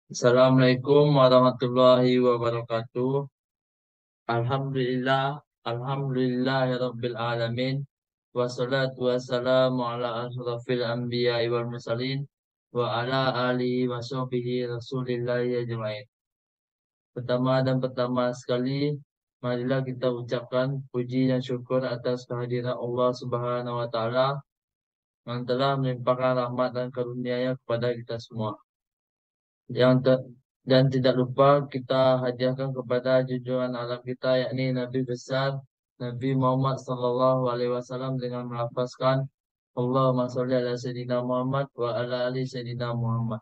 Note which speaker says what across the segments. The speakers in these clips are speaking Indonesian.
Speaker 1: Assalamualaikum warahmatullahi wabarakatuh. Alhamdulillah, alhamdulillahirabbil alamin. Wassalatu wassalamu ala asyrafil anbiya'i wal mursalin wa ala alihi wa sahbihi rasulillahi ajmain. Pertama sekali, marilah kita ucapkan puji dan syukur atas kehadiran Allah Subhanahu wa taala yang telah melimpahkan rahmat dan karunia-Nya kepada kita semua. Dan tidak lupa kita hadiahkan kepada junjungan alam kita, yakni Nabi besar Nabi Muhammad Sallallahu Alaihi Wasallam dengan melafazkan Allahumma sholli ala Sayyidina Muhammad wa ala ali Sayyidina Muhammad.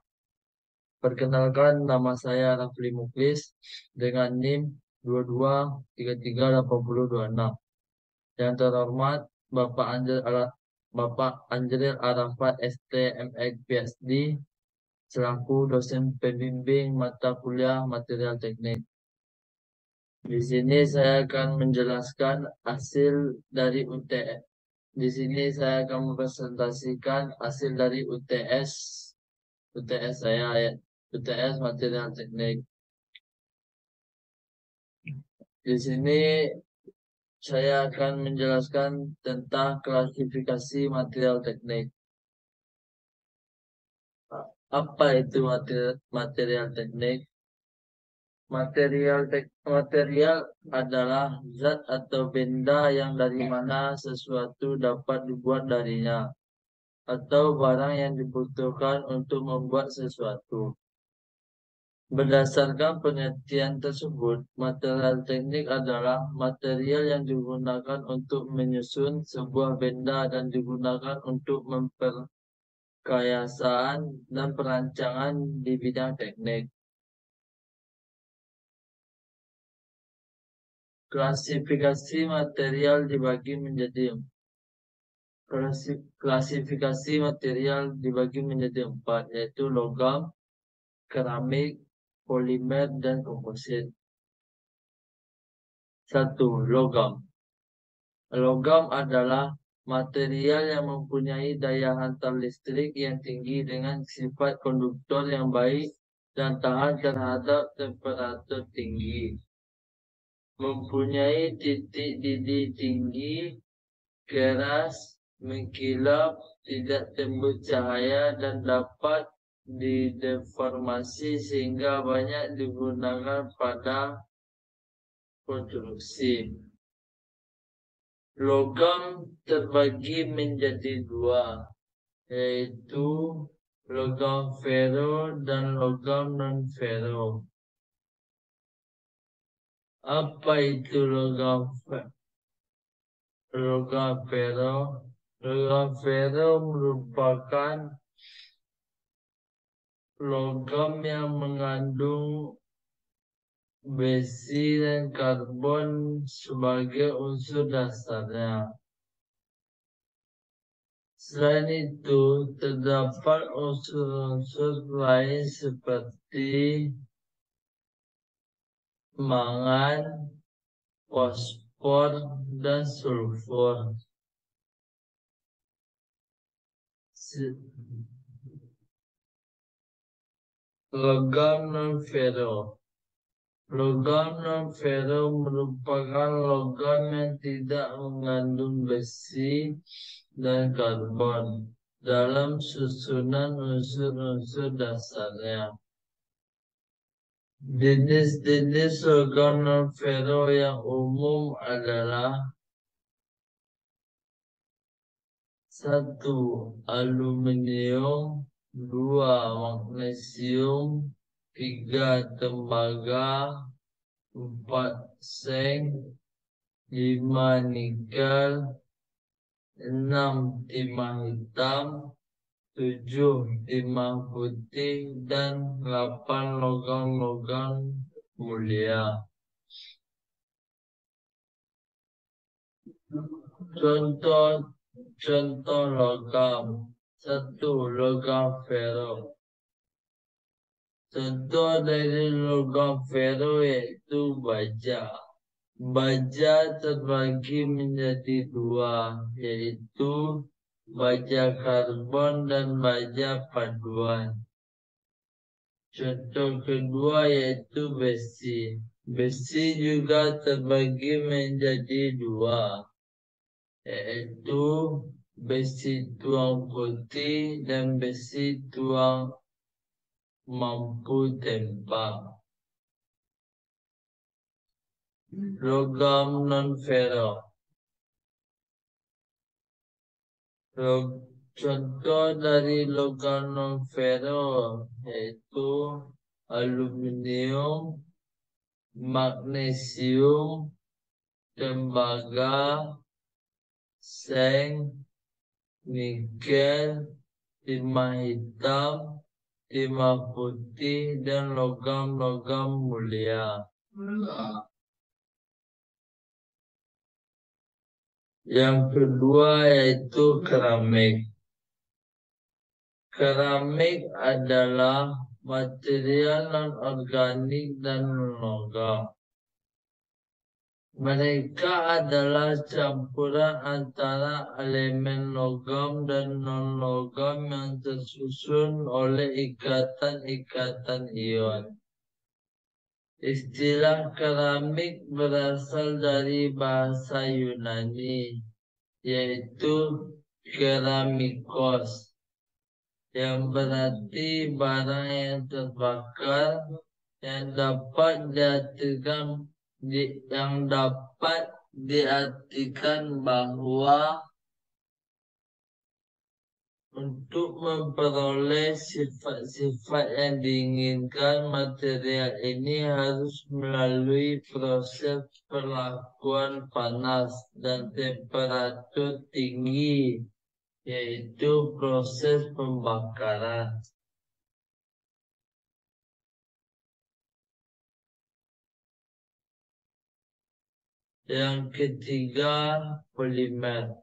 Speaker 1: Perkenalkan, nama saya Rafli Muklis dengan NIM 22338026. Yang terhormat Bapak Anjelil Arafat STMX PhD selaku dosen pembimbing mata kuliah material teknik. Di sini saya akan menjelaskan hasil dari UTS. Di sini saya akan mempresentasikan hasil dari UTS saya, UTS material teknik. Di sini saya akan menjelaskan tentang klasifikasi material teknik. Apa itu material teknik? Material adalah zat atau benda yang dari mana sesuatu dapat dibuat darinya, atau barang yang dibutuhkan untuk membuat sesuatu. Berdasarkan pengertian tersebut, material teknik adalah material yang digunakan untuk menyusun sebuah benda dan digunakan untuk memperkayaan dan perancangan di bidang teknik. Klasifikasi material dibagi menjadi empat, yaitu logam, keramik, polimer, dan komposit. 1. Logam. Logam adalah material yang mempunyai daya hantar listrik yang tinggi dengan sifat konduktor yang baik dan tahan terhadap temperatur tinggi. Mempunyai titik didih tinggi, keras, mengkilap, tidak tembus cahaya, dan dapat dideformasi sehingga banyak digunakan pada konstruksi. Logam terbagi menjadi dua, yaitu logam ferro dan logam non-ferro. Apa itu logam ferro? Logam ferro merupakan logam yang mengandung besi dan karbon sebagai unsur dasarnya. Selain itu, terdapat unsur-unsur lain seperti mangan, fosfor, dan sulfur. Logam non-ferro. Logam non-ferro merupakan logam yang tidak mengandung besi dan karbon dalam susunan unsur-unsur dasarnya. Jenis-jenis logam non-ferro yang umum adalah 1. Aluminium, 2. Magnesium, 3. Tembaga, 4. Seng, 5. Nikel, 6. Timah hitam, 7. Timah putih, dan 8. Logam-logam mulia. Contoh logam. 1. Logam ferro. Contoh dari logam ferro yaitu baja. Baja terbagi menjadi dua, yaitu baja karbon dan baja paduan. Contoh kedua yaitu besi. Besi juga terbagi menjadi dua, yaitu besi tuang putih dan besi tuang mampu tembak. Logam non-ferro. Contoh dari logam non-ferro yaitu aluminium, magnesium, tembaga, seng, nikel, timah hitam, timah putih, dan logam-logam mulia. Yang kedua yaitu keramik. Keramik adalah material non-organik dan non-logam. Mereka adalah campuran antara elemen logam dan non-logam yang tersusun oleh ikatan-ikatan ion. Istilah keramik berasal dari bahasa Yunani, yaitu keramikos, yang berarti barang yang terbakar yang dapat diartikan bahwa untuk memperoleh sifat-sifat yang diinginkan, material ini harus melalui proses perlakuan panas dan temperatur tinggi, yaitu proses pembakaran. Yang ketiga, polimer.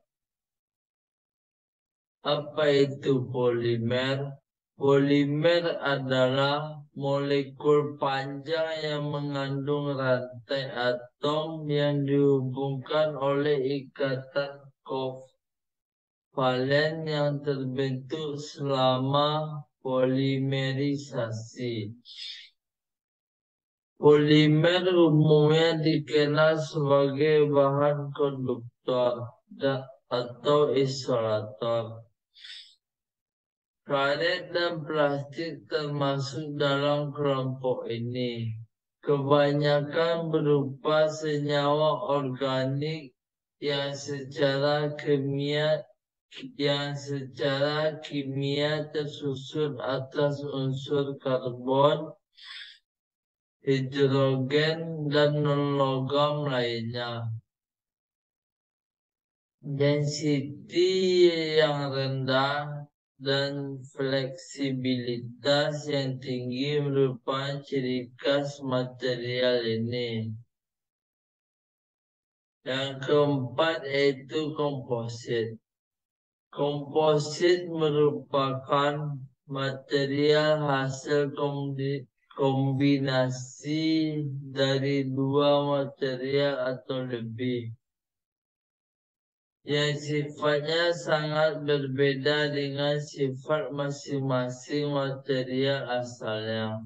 Speaker 1: Apa itu polimer? Polimer adalah molekul panjang yang mengandung rantai atom yang dihubungkan oleh ikatan kovalen yang terbentuk selama polimerisasi. Polimer umumnya dikenal sebagai bahan konduktor atau isolator. Karet dan plastik termasuk dalam kelompok ini. Kebanyakan berupa senyawa organik yang secara kimia tersusun atas unsur karbon, hidrogen, dan non-logam lainnya. Density yang rendah dan fleksibilitas yang tinggi merupakan ciri khas material ini. Yang keempat yaitu komposit. Komposit merupakan material hasil kombinasi dari dua material atau lebih, yang sifatnya sangat berbeda dengan sifat masing-masing material asalnya.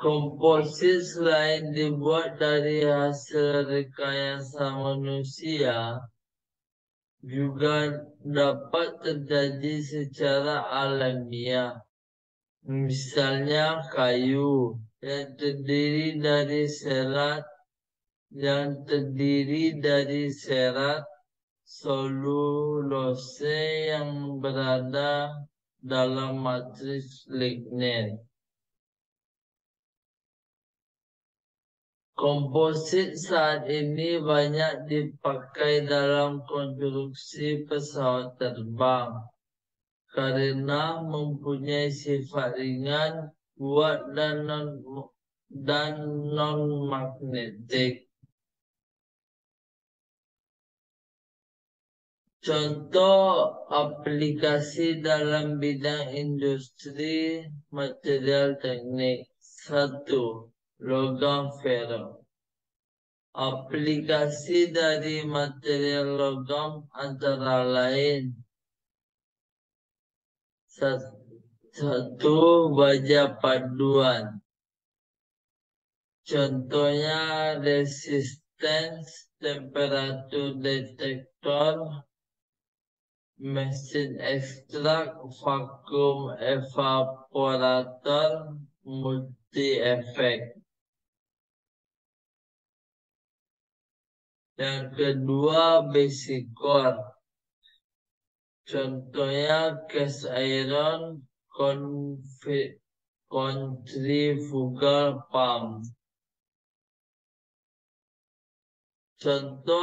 Speaker 1: Komposit selain dibuat dari hasil rekayasa manusia, juga dapat terjadi secara alamiah. Misalnya kayu yang terdiri dari serat selulose yang berada dalam matriks lignin. Komposit saat ini banyak dipakai dalam konstruksi pesawat terbang karena mempunyai sifat ringan, kuat, dan non-magnetik. Contoh aplikasi dalam bidang industri material teknik. 1. Logam ferro. Aplikasi dari material logam antara lain Satu, baja paduan. Contohnya resistance, temperatur detektor, mesin ekstrak, vakum evaporator, multi efek. Yang kedua, basic core. Contohnya cast iron, centrifugal pump. Contoh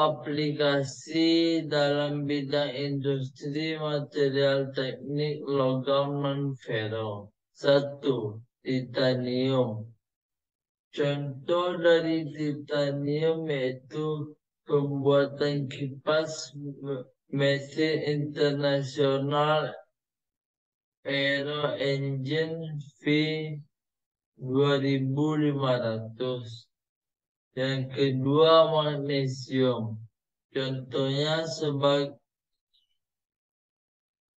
Speaker 1: aplikasi dalam bidang industri material teknik logam non-ferro. Satu, titanium. Contoh dari titanium yaitu pembuatan kipas mesin internasional Aero Engine V2500. Yang kedua, magnesium. Contohnya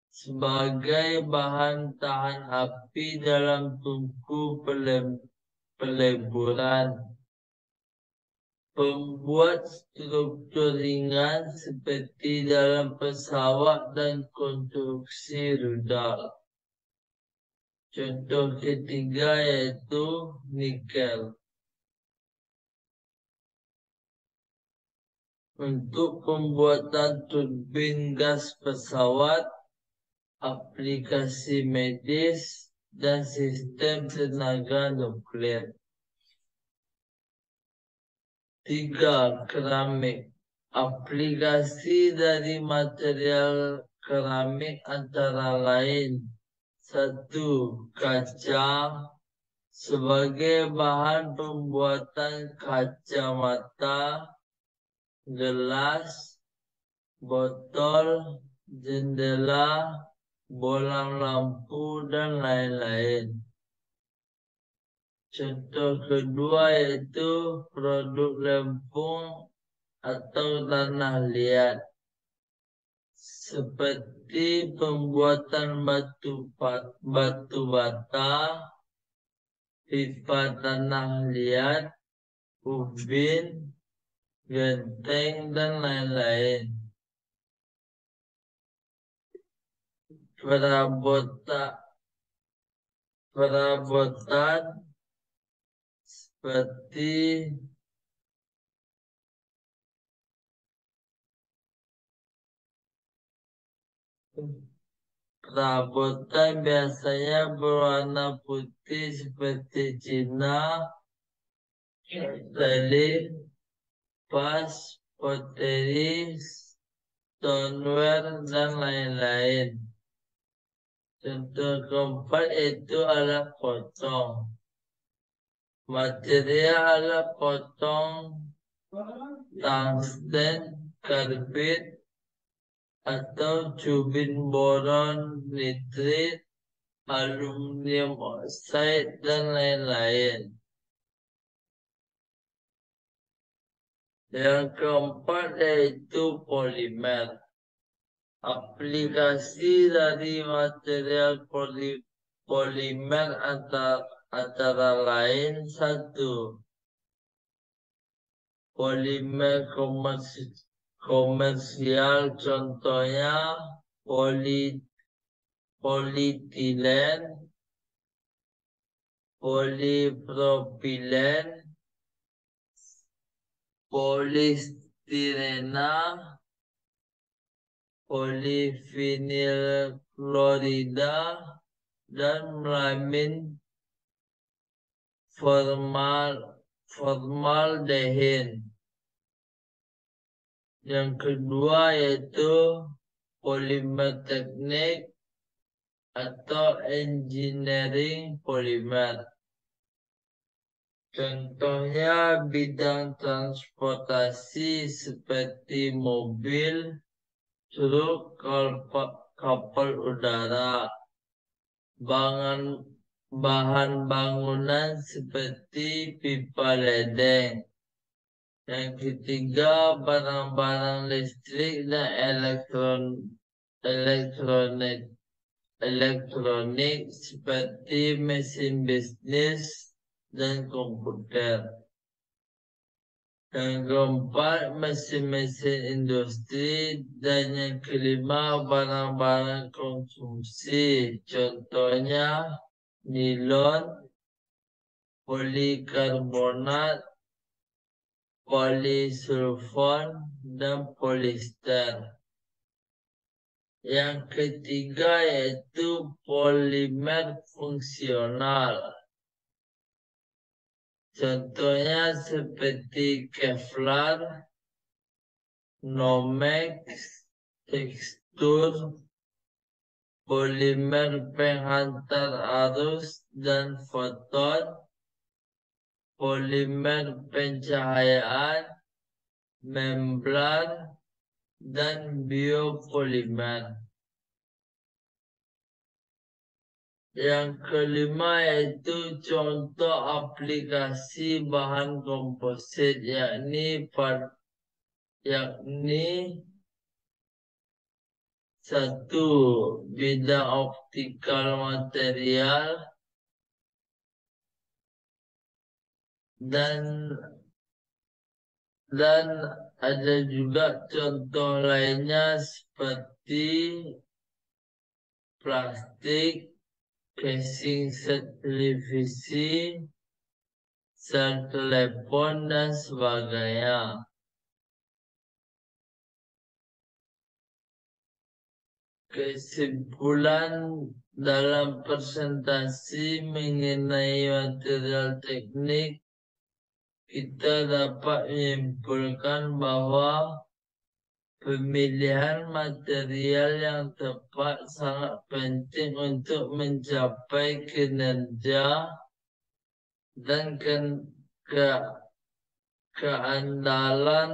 Speaker 1: sebagai bahan tahan api dalam tungku peleburan. Pembuat struktur ringan seperti dalam pesawat dan konstruksi rudal. Contoh ketiga yaitu nikel. Untuk pembuatan turbin gas pesawat, aplikasi medis, dan sistem tenaga nuklir. Tiga, keramik. Aplikasi dari material keramik antara lain. Satu, kaca sebagai bahan pembuatan kacamata, gelas, botol, jendela, bolang lampu, dan lain-lain. Contoh kedua yaitu produk lempung atau tanah liat. Seperti pembuatan batu bata, pipa tanah liat, ubin, genteng, dan lain-lain. Perabotan seperti perabotan biasanya berwarna putih seperti Cina, telik, vas, poteri, stoneware, dan lain-lain. Contoh keempat itu alat potong. Material alat potong tungsten, karbid, atau cubin boron, nitrit, aluminium oxide, dan lain-lain. Yang keempat yaitu polimer. Aplikasi dari material polimer antara lain. Satu, polimer komersial, contohnya polietilen, polipropilen, polistirena, polivinil klorida, dan melamin formaldehyde. Yang kedua yaitu polimer teknik atau engineering polimer. Contohnya bidang transportasi seperti mobil, truk, kapal udara. Bahan bangunan seperti pipa ledeng. Yang ketiga, barang-barang listrik dan elektronik elektronik seperti mesin bisnis dan komputer. Yang keempat, mesin-mesin industri. Dan yang kelima, barang-barang konsumsi. Contohnya, nilon, polikarbonat, polisulfon, dan polister. Yang ketiga yaitu polimer fungsional. Contohnya seperti Kevlar, Nomex, tekstur, polimer penghantar arus dan foton, polimer pencahayaan, membran, dan biopolimer. Yang kelima yaitu contoh aplikasi bahan komposit yakni satu, bidang optikal material dan ada juga contoh lainnya seperti plastik, casing set televisi, sel telepon dan sebagainya. Kesimpulan dalam presentasi mengenai material teknik, kita dapat menyimpulkan bahwa pemilihan material yang tepat sangat penting untuk mencapai kinerja dan keandalan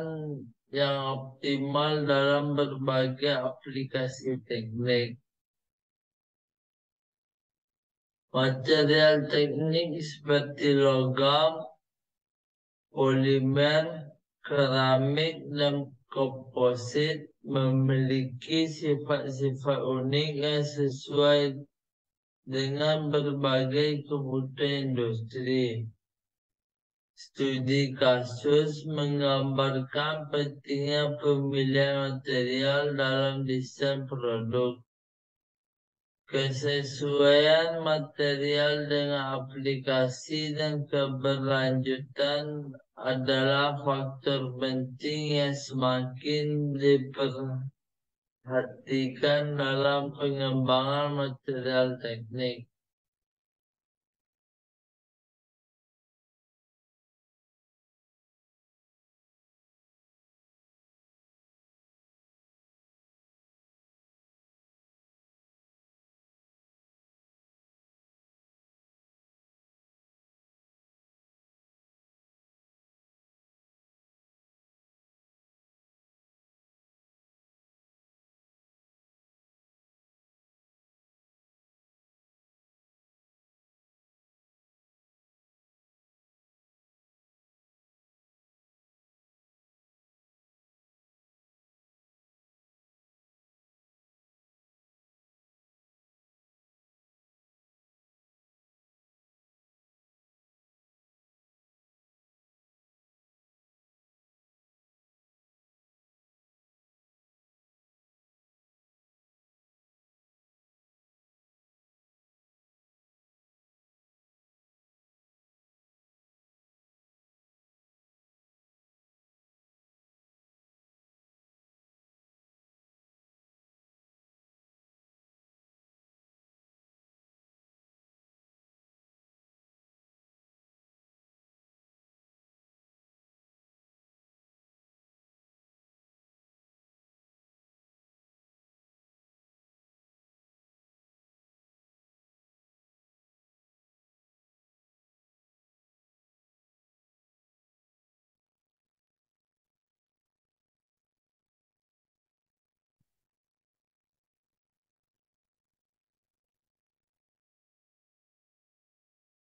Speaker 1: yang optimal dalam berbagai aplikasi teknik. Material teknik seperti logam, polimer, keramik, dan komposit memiliki sifat-sifat unik yang sesuai dengan berbagai kebutuhan industri. Studi kasus menggambarkan pentingnya pemilihan material dalam desain produk. Kesesuaian material dengan aplikasi dan keberlanjutan adalah faktor penting yang semakin diperhatikan dalam pengembangan material teknik.